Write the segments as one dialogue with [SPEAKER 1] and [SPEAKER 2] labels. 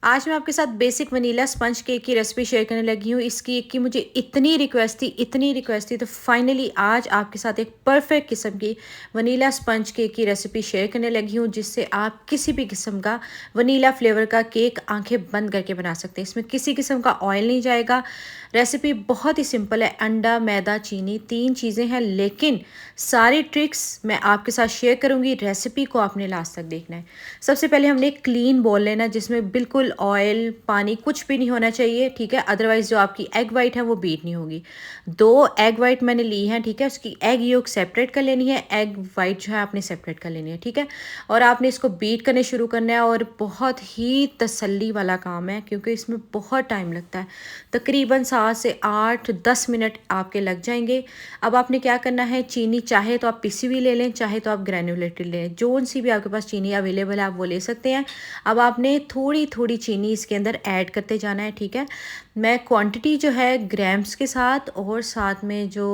[SPEAKER 1] आज मैं आपके साथ बेसिक वनीला स्पंज केक की रेसिपी शेयर करने लगी हूँ। इस केक की मुझे इतनी रिक्वेस्ट थी तो फाइनली आज आपके साथ एक परफेक्ट किस्म की वनीला स्पंज केक की रेसिपी शेयर करने लगी हूँ, जिससे आप किसी भी किस्म का वनीला फ्लेवर का केक आंखें बंद करके बना सकते हैं। इसमें किसी किस्म का ऑयल नहीं जाएगा। रेसिपी बहुत ही सिंपल है। अंडा, मैदा, चीनी, 3 चीज़ें हैं, लेकिन सारी ट्रिक्स मैं आपके साथ शेयर करूँगी। रेसिपी को आपने लास्ट तक देखना है। सबसे पहले हमने एक क्लीन बोल लेना, जिसमें बिल्कुल ऑयल, पानी कुछ भी नहीं होना चाहिए, ठीक है। अदरवाइज़ जो आपकी एग वाइट है वो बीट नहीं होगी। 2 एग वाइट मैंने ली हैं, ठीक है। उसकी एग योक सेपरेट कर लेनी है, एग वाइट जो है आपने सेपरेट कर लेनी है, ठीक है। और आपने इसको बीट करने शुरू करना है, और बहुत ही तसल्ली वाला काम है क्योंकि इसमें बहुत टाइम लगता है। तकरीबन 7 से 8-10 मिनट आपके लग जाएंगे। अब आपने क्या करना है, चीनी चाहे तो आप पिसी हुई ले लें, चाहे तो आप ग्रैन्युलेटेड लें, जोन सी भी आपके पास चीनी अवेलेबल है आप वो ले सकते हैं। अब आपने थोड़ी थोड़ी चीनी इसके अंदर ऐड करते जाना है, ठीक है। मैं क्वांटिटी जो है ग्राम्स के साथ और साथ में जो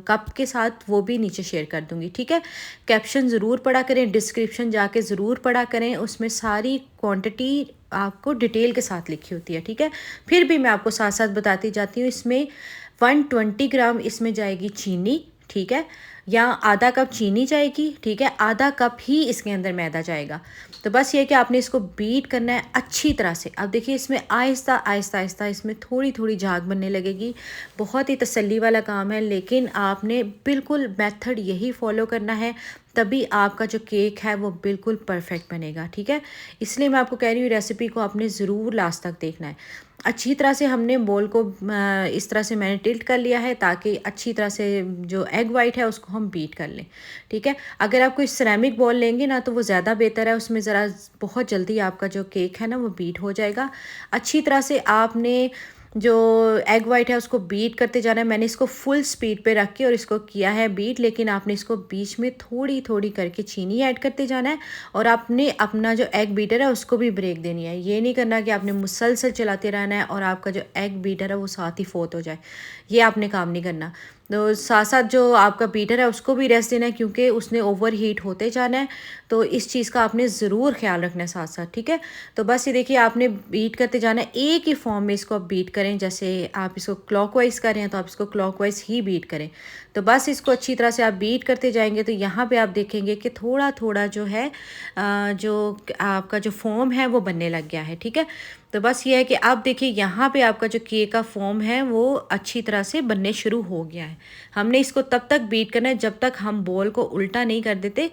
[SPEAKER 1] कप के साथ वो भी नीचे शेयर कर दूंगी, ठीक है। कैप्शन ज़रूर पढ़ा करें, डिस्क्रिप्शन जाके ज़रूर पढ़ा करें, उसमें सारी क्वांटिटी आपको डिटेल के साथ लिखी होती है, ठीक है। फिर भी मैं आपको साथ साथ बताती जाती हूँ। इसमें 120 ग्राम इसमें जाएगी चीनी, ठीक है, या आधा कप चीनी जाएगी, ठीक है। आधा कप ही इसके अंदर मैदा जाएगा। तो बस ये कि आपने इसको बीट करना है अच्छी तरह से। अब देखिए इसमें आहिस्ता आहिस्ता आहिस्ता इसमें थोड़ी थोड़ी झाग बनने लगेगी। बहुत ही तसल्ली वाला काम है, लेकिन आपने बिल्कुल मेथड यही फॉलो करना है, तभी आपका जो केक है वो बिल्कुल परफेक्ट बनेगा, ठीक है। इसलिए मैं आपको कह रही हूँ रेसिपी को आपने ज़रूर लास्ट तक देखना है। अच्छी तरह से हमने बोल को इस तरह से मैंने टिल्ट कर लिया है, ताकि अच्छी तरह से जो एग वाइट है उसको हम बीट कर लें, ठीक है। अगर आप कोई सिरेमिक बॉल लेंगे ना तो वो ज़्यादा बेहतर है, उसमें ज़रा बहुत जल्दी आपका जो केक है ना वो बीट हो जाएगा। अच्छी तरह से आपने जो एग वाइट है उसको बीट करते जाना है। मैंने इसको फुल स्पीड पे रख के और इसको किया है बीट, लेकिन आपने इसको बीच में थोड़ी थोड़ी करके चीनी ऐड करते जाना है, और आपने अपना जो एग बीटर है उसको भी ब्रेक देनी है। ये नहीं करना कि आपने मुसलसल चलाते रहना है और आपका जो एग बीटर है वो साथ ही फोत हो जाए, ये आपने काम नहीं करना। तो साथ साथ जो आपका बीटर है उसको भी रेस्ट देना है, क्योंकि उसने ओवर हीट होते जाना है। तो इस चीज़ का आपने ज़रूर ख्याल रखना है साथ साथ, ठीक है। तो बस ये देखिए आपने बीट करते जाना है, एक ही फॉर्म में इसको आप बीट करें। जैसे आप इसको क्लॉकवाइज कर रहे हैं तो आप इसको क्लॉकवाइज ही बीट करें। तो बस इसको अच्छी तरह से आप बीट करते जाएंगे तो यहाँ पे आप देखेंगे कि थोड़ा थोड़ा जो है जो आपका जो फॉर्म है वो बनने लग गया है, ठीक है। तो बस ये है कि आप देखिए यहाँ पे आपका जो केक का फॉर्म है वो अच्छी तरह से बनने शुरू हो गया है। हमने इसको तब तक बीट करना है जब तक हम बॉल को उल्टा नहीं कर देते,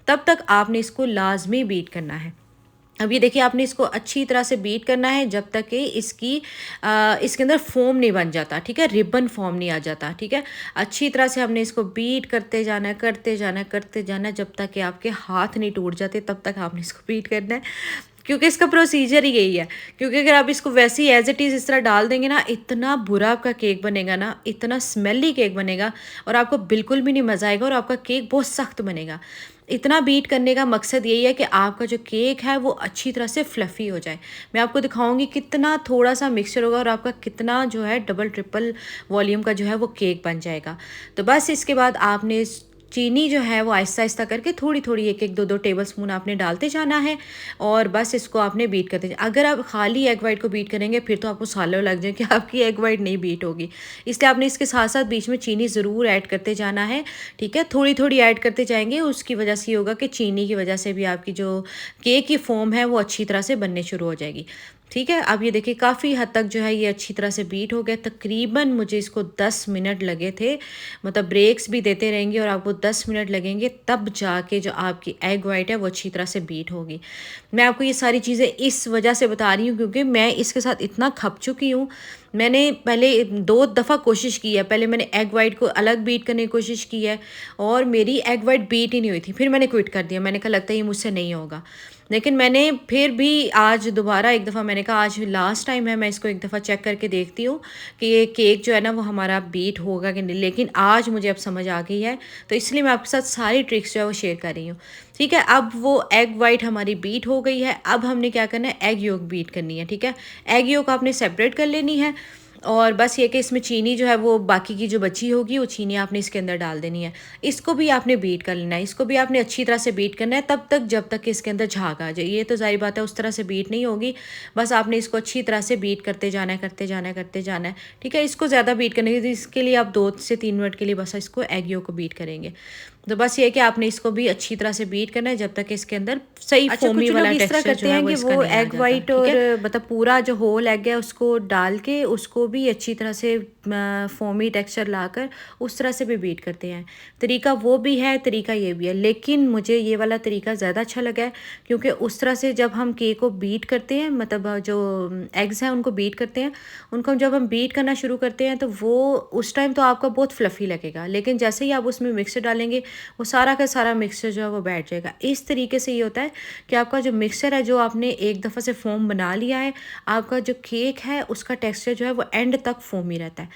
[SPEAKER 1] तब तक आपने इसको लाजमी बीट करना है। अब ये देखिए आपने इसको अच्छी तरह से बीट करना है जब तक कि इसके अंदर फोम नहीं बन जाता, ठीक है, रिबन फॉर्म नहीं आ जाता, ठीक है। अच्छी तरह से हमने इसको बीट करते जाना है, करते जाना है, करते जाना है, जब तक कि आपके हाथ नहीं टूट जाते तब तक आपने इसको बीट करना है, क्योंकि इसका प्रोसीजर ही यही है। क्योंकि अगर आप इसको वैसे ही एज इट इज़ इस तरह डाल देंगे ना, इतना बुरा आपका केक बनेगा ना, इतना स्मेली केक बनेगा, और आपको बिल्कुल भी नहीं मज़ा आएगा, और आपका केक बहुत सख्त बनेगा। इतना बीट करने का मकसद यही है कि आपका जो केक है वो अच्छी तरह से फ्लफ़ी हो जाए। मैं आपको दिखाऊंगी कितना थोड़ा सा मिक्सचर होगा और आपका कितना जो है डबल ट्रिपल वॉल्यूम का जो है वो केक बन जाएगा। तो बस इसके बाद आपने चीनी जो है वो आहिस्ता आहिस्ता करके थोड़ी थोड़ी एक एक दो दो टेबल स्पून आपने डालते जाना है, और बस इसको आपने बीट करते जाना। अगर आप खाली एग वाइट को बीट करेंगे फिर तो आपको सालों लग जाए कि आपकी एग वाइट नहीं बीट होगी। इसलिए आपने इसके साथ साथ बीच में चीनी ज़रूर ऐड करते जाना है, ठीक है। थोड़ी थोड़ी ऐड करते जाएंगे, उसकी वजह से ये होगा कि चीनी की वजह से भी आपकी जो केक की फोम है वो अच्छी तरह से बनने शुरू हो जाएगी, ठीक है। अब ये देखिए काफ़ी हद तक जो है ये अच्छी तरह से बीट हो गया। तकरीबन मुझे इसको 10 मिनट लगे थे, मतलब ब्रेक्स भी देते रहेंगे और आपको 10 मिनट लगेंगे, तब जाके जो आपकी एग वाइट है वो अच्छी तरह से बीट होगी। मैं आपको ये सारी चीज़ें इस वजह से बता रही हूँ क्योंकि मैं इसके साथ इतना खप चुकी हूँ। मैंने पहले 2 दफ़ा कोशिश की है। पहले मैंने एग वाइट को अलग बीट करने की कोशिश की है और मेरी एग वाइट बीट ही नहीं हुई थी। फिर मैंने क्विट कर दिया, मैंने कहा लगता है ये मुझसे नहीं होगा। लेकिन मैंने फिर भी आज दोबारा एक दफ़ा मैंने कहा आज लास्ट टाइम है, मैं इसको एक दफ़ा चेक करके देखती हूँ कि ये केक जो है ना वो हमारा बीट होगा कि नहीं। लेकिन आज मुझे अब समझ आ गई है, तो इसलिए मैं आपके साथ सारी ट्रिक्स जो है वो शेयर कर रही हूँ, ठीक है। अब वो एग वाइट हमारी बीट हो गई है। अब हमने क्या करना है, एग योक बीट करनी है, ठीक है। एग योक आपने सेपरेट कर लेनी है, और बस ये कि इसमें चीनी जो है वो बाकी की जो बची होगी वो चीनी आपने इसके अंदर डाल देनी है। इसको भी आपने बीट कर लेना है, इसको भी आपने अच्छी तरह से बीट करना है तब तक जब तक कि इसके अंदर झाग आ जाए। ये तो ज़ाहिर बात है उस तरह से बीट नहीं होगी, बस आपने इसको अच्छी तरह से बीट करते जाना है, करते जाना है, करते जाना है, ठीक है। इसको ज़्यादा बीट करने के लिए इसके लिए आप 2 से 3 मिनट के लिए बस इसको एग येल्क को बीट करेंगे। तो बस ये है कि आपने इसको भी अच्छी तरह से बीट करना है जब तक इसके अंदर सही फोमी वाला टेक्सचर जो है वो इसका नहीं आ जाता। वाइट और मतलब पूरा जो होल एग है उसको डाल के उसको भी अच्छी तरह से फोमी टेक्सचर लाकर उस तरह से भी बीट करते हैं। तरीका वो भी है, तरीका ये भी है, लेकिन मुझे ये वाला तरीका ज़्यादा अच्छा लगा है क्योंकि उस तरह से जब हम केक को बीट करते हैं, मतलब जो एग्स हैं उनको बीट करते हैं, उनको जब हम बीट करना शुरू करते हैं तो वो उस टाइम तो आपका बहुत फ्लफ़ी लगेगा, लेकिन जैसे ही आप उसमें मिक्सर डालेंगे वो सारा का सारा मिक्सचर जो है वो बैठ जाएगा। इस तरीके से ये होता है कि आपका जो मिक्सचर है जो आपने एक दफ़ा से फोम बना लिया है, आपका जो केक है उसका टेक्सचर जो है वो एंड तक फोमी रहता है।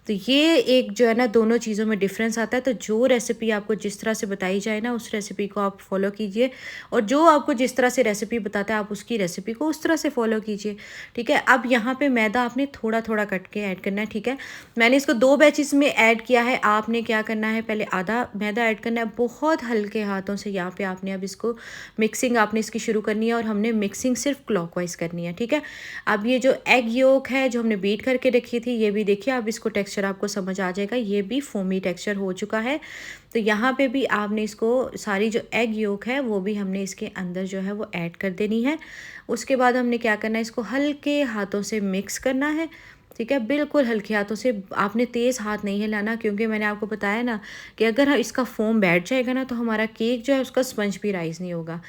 [SPEAKER 1] तो ये एक जो है ना दोनों चीज़ों में डिफरेंस आता है। तो जो रेसिपी आपको जिस तरह से बताई जाए ना उस रेसिपी को आप फॉलो कीजिए, और जो आपको जिस तरह से रेसिपी बताता है आप उसकी रेसिपी को उस तरह से फॉलो कीजिए, ठीक है। अब यहाँ पे मैदा आपने थोड़ा थोड़ा कट के ऐड करना है, ठीक है। मैंने इसको 2 बैचेस में ऐड किया है। आपने क्या करना है, पहले आधा मैदा ऐड करना है बहुत हल्के हाथों से। यहाँ पे आपने अब इसको मिक्सिंग आपने इसकी शुरू करनी है और हमने मिक्सिंग सिर्फ क्लॉकवाइज करनी है, ठीक है। अब ये जो एग योक है जो हमने बीट करके रखी थी, ये भी देखिए अब इसको टेक्सचर आपको समझ आ जाएगा, ये भी फोमी टेक्सचर हो चुका है। तो यहाँ पे भी आपने इसको सारी जो एग योक है वो भी हमने इसके अंदर जो है वो ऐड कर देनी है। उसके बाद हमने क्या करना है, इसको हल्के हाथों से मिक्स करना है, ठीक है। बिल्कुल हल्के हाथों से, आपने तेज़ हाथ नहीं हिलाना क्योंकि मैंने आपको बताया ना कि अगर इसका फोम बैठ जाएगा ना तो हमारा केक जो है उसका स्पंज भी राइज़ नहीं होगा।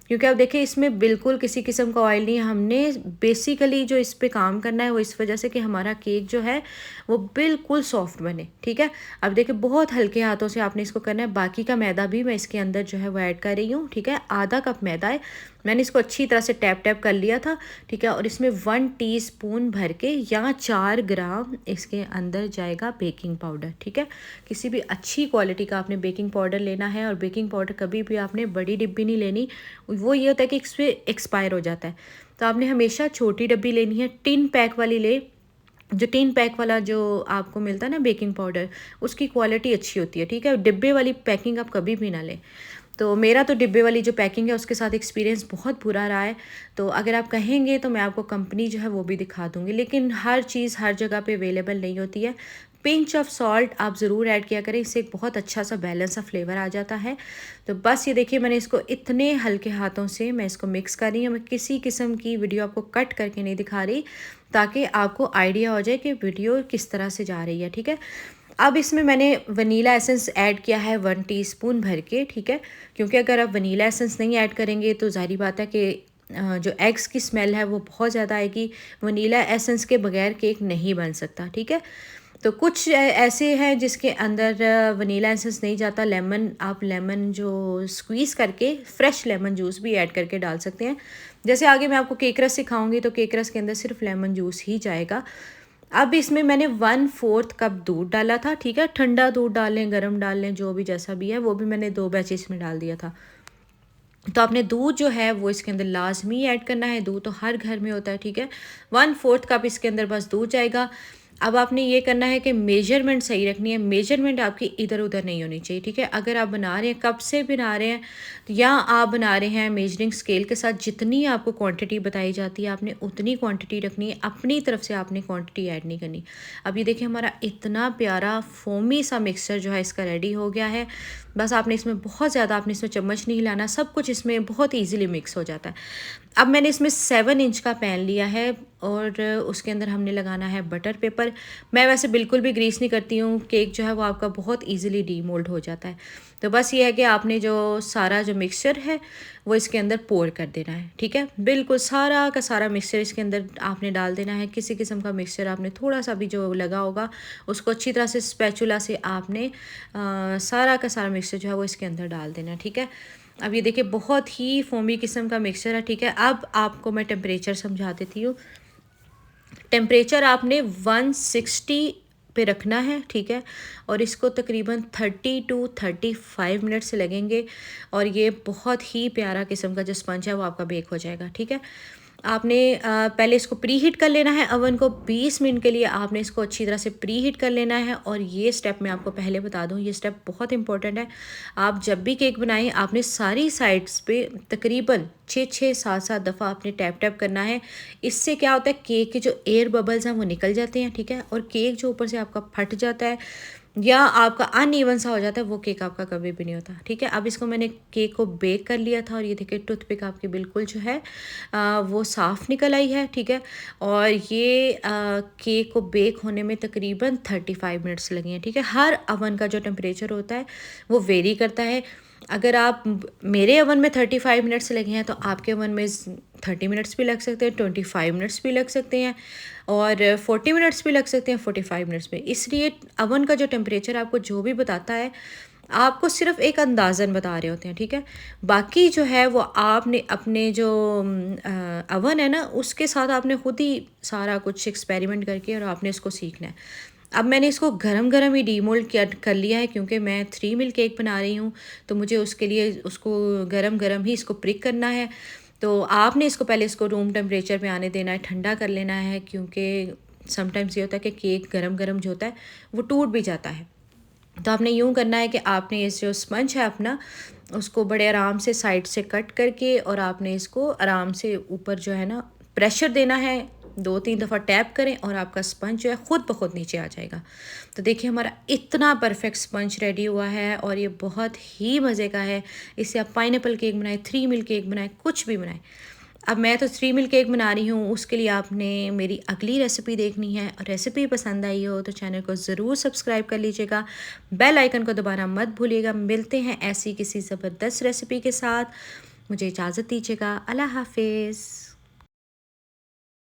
[SPEAKER 1] क्योंकि अब देखिए इसमें बिल्कुल किसी किस्म का ऑयल नहीं है, हमने बेसिकली जो इस पे काम करना है वो इस वजह से कि हमारा केक जो है वो बिल्कुल सॉफ्ट बने, ठीक है। अब देखिए बहुत हल्के हाथों से आपने इसको करना है। बाकी का मैदा भी मैं इसके अंदर जो है वो ऐड कर रही हूँ, ठीक है। आधा कप मैदा है, मैंने इसको अच्छी तरह से टैप टैप कर लिया था, ठीक है। और इसमें 1 टीस्पून भर के या 4 ग्राम इसके अंदर जाएगा बेकिंग पाउडर, ठीक है। किसी भी अच्छी क्वालिटी का आपने बेकिंग पाउडर लेना है, और बेकिंग पाउडर कभी भी आपने बड़ी डिब्बी नहीं लेनी, वो ये होता है कि इससे एक्सपायर हो जाता है। तो आपने हमेशा छोटी डब्बी लेनी है, टिन पैक वाली ले। जो टिन पैक वाला जो आपको मिलता है ना बेकिंग पाउडर, उसकी क्वालिटी अच्छी होती है, ठीक है। डिब्बे वाली पैकिंग आप कभी भी ना लें। तो मेरा तो डिब्बे वाली जो पैकिंग है उसके साथ एक्सपीरियंस बहुत बुरा रहा है। तो अगर आप कहेंगे तो मैं आपको कंपनी जो है वो भी दिखा दूँगी, लेकिन हर चीज़ हर जगह पे अवेलेबल नहीं होती है। पिंच ऑफ सॉल्ट आप ज़रूर ऐड किया करें, इससे एक बहुत अच्छा सा बैलेंस सा फ्लेवर आ जाता है। तो बस ये देखिए मैंने इसको इतने हल्के हाथों से मैं इसको मिक्स कर रही हूँ। मैं किसी किस्म की वीडियो आपको कट करके नहीं दिखा रही ताकि आपको आइडिया हो जाए कि वीडियो किस तरह से जा रही है, ठीक है। अब इसमें मैंने वनीला एसेंस ऐड किया है 1 टीस्पून भर के, ठीक है। क्योंकि अगर आप वनीला एसेंस नहीं ऐड करेंगे तो ज़ाहिर बात है कि जो एग्स की स्मेल है वो बहुत ज़्यादा आएगी। वनीला एसेंस के बगैर केक नहीं बन सकता, ठीक है। तो कुछ ऐसे हैं जिसके अंदर वनीला एसेंस नहीं जाता। लेमन, आप लेमन जो स्क्वीज़ करके फ्रेश लेमन जूस भी ऐड करके डाल सकते हैं। जैसे आगे मैं आपको केक रस सिखाऊंगी तो केक रस के अंदर सिर्फ लेमन जूस ही जाएगा। अब इसमें मैंने 1/4 कप दूध डाला था, ठीक है। ठंडा दूध डाल लें, गर्म डाल लें, जो भी जैसा भी है, वो भी मैंने 2 बैचेस में डाल दिया था। तो आपने दूध जो है वो इसके अंदर लाजमी ऐड करना है। दूध तो हर घर में होता है, ठीक है। 1/4 कप इसके अंदर बस दूध जाएगा। अब आपने ये करना है कि मेजरमेंट सही रखनी है। मेजरमेंट आपकी इधर उधर नहीं होनी चाहिए, ठीक है। अगर आप बना रहे हैं, कप से बना रहे हैं या आप बना रहे हैं मेजरिंग स्केल के साथ, जितनी आपको क्वांटिटी बताई जाती है आपने उतनी क्वांटिटी रखनी है। अपनी तरफ से आपने क्वांटिटी ऐड नहीं करनी। अब ये देखिए हमारा इतना प्यारा फोमी सा मिक्सचर जो है इसका रेडी हो गया है। बस आपने इसमें बहुत ज़्यादा आपने इसमें चम्मच नहीं हिलाना, सब कुछ इसमें बहुत ईजिली मिक्स हो जाता है। अब मैंने इसमें 7 इंच का पैन लिया है और उसके अंदर हमने लगाना है बटर पेपर। मैं वैसे बिल्कुल भी ग्रीस नहीं करती हूँ, केक जो है वो आपका बहुत इजीली डीमोल्ड हो जाता है। तो बस ये है कि आपने जो सारा जो मिक्सचर है वो इसके अंदर पोर कर देना है, ठीक है। बिल्कुल सारा का सारा मिक्सचर इसके अंदर आपने डाल देना है। किसी किस्म का मिक्सचर आपने थोड़ा सा भी जो लगा होगा उसको अच्छी तरह से स्पैचुला से आपने सारा का सारा मिक्सचर जो है वो इसके अंदर डाल देना है, ठीक है। अब ये देखिए बहुत ही फोमी किस्म का मिक्सचर है, ठीक है। अब आपको मैं टेम्परेचर समझा देती हूँ। टेम्परेचर आपने 160 पे रखना है, ठीक है। और इसको तकरीबन 30 to 35 मिनट्स लगेंगे और ये बहुत ही प्यारा किस्म का जो स्पंज है वो आपका बेक हो जाएगा, ठीक है। आपने पहले इसको प्री हीट कर लेना है अवन को 20 मिनट के लिए आपने इसको अच्छी तरह से प्री हीट कर लेना है। और ये स्टेप मैं आपको पहले बता दूं, ये स्टेप बहुत इंपॉर्टेंट है। आप जब भी केक बनाएं आपने सारी साइड्स पे तकरीबन 6-7 दफ़ा आपने टैप टैप करना है। इससे क्या होता है, केक के जो एयर बबल्स हैं वो निकल जाते हैं, ठीक है। और केक जो ऊपर से आपका फट जाता है या आपका अनइवन सा हो जाता है, वो केक आपका कभी भी नहीं होता, ठीक है। अब इसको मैंने केक को बेक कर लिया था और ये देखिए टूथपिक आपकी बिल्कुल जो है वो साफ़ निकल आई है, ठीक है। और ये केक को बेक होने में तकरीबन 35 मिनट्स लगे हैं, ठीक है। हर अवन का जो टेम्परेचर होता है वो वेरी करता है। अगर आप मेरे ओवन में 35 मिनट्स लगे हैं तो आपके ओवन में 30 मिनट्स भी लग सकते हैं, 25 मिनट्स भी लग सकते हैं और 40 मिनट्स भी लग सकते हैं, 45 मिनट्स में। इसलिए ओवन का जो टेम्परेचर आपको जो भी बताता है आपको सिर्फ एक अंदाज़न बता रहे होते हैं, ठीक है। बाकी जो है वो आपने अपने जो ओवन है ना उसके साथ आपने खुद ही सारा कुछ एक्सपेरिमेंट करके और आपने इसको सीखना है। अब मैंने इसको गरम गरम ही डीमोल्ड किया कर लिया है क्योंकि मैं 3 मिल केक बना रही हूँ, तो मुझे उसके लिए उसको गरम गरम ही इसको प्रिक करना है। तो आपने इसको पहले इसको रूम टेम्परेचर पे आने देना है, ठंडा कर लेना है, क्योंकि समटाइम्स ये होता है कि केक गरम गरम जो होता है वो टूट भी जाता है। तो आपने यूँ करना है कि आपने इस जो स्पंज है अपना उसको बड़े आराम से साइड से कट करके और आपने इसको आराम से ऊपर जो है ना प्रेशर देना है, 2-3 दफ़ा टैप करें और आपका स्पंज जो है ख़ुद ब खुद नीचे आ जाएगा। तो देखिए हमारा इतना परफेक्ट स्पंज रेडी हुआ है और ये बहुत ही मज़े का है। इससे आप पाइनएप्पल केक बनाएं, 3 मिल केक बनाएं, कुछ भी बनाएं। अब मैं तो 3 मिल केक बना रही हूँ, उसके लिए आपने मेरी अगली रेसिपी देखनी है और रेसिपी पसंद आई हो तो चैनल को ज़रूर सब्सक्राइब कर लीजिएगा, बेल आइकन को दबाना मत भूलिएगा। मिलते हैं ऐसी किसी ज़बरदस्त रेसिपी के साथ, मुझे इजाज़त दीजिएगा। अल्लाह हाफिज़।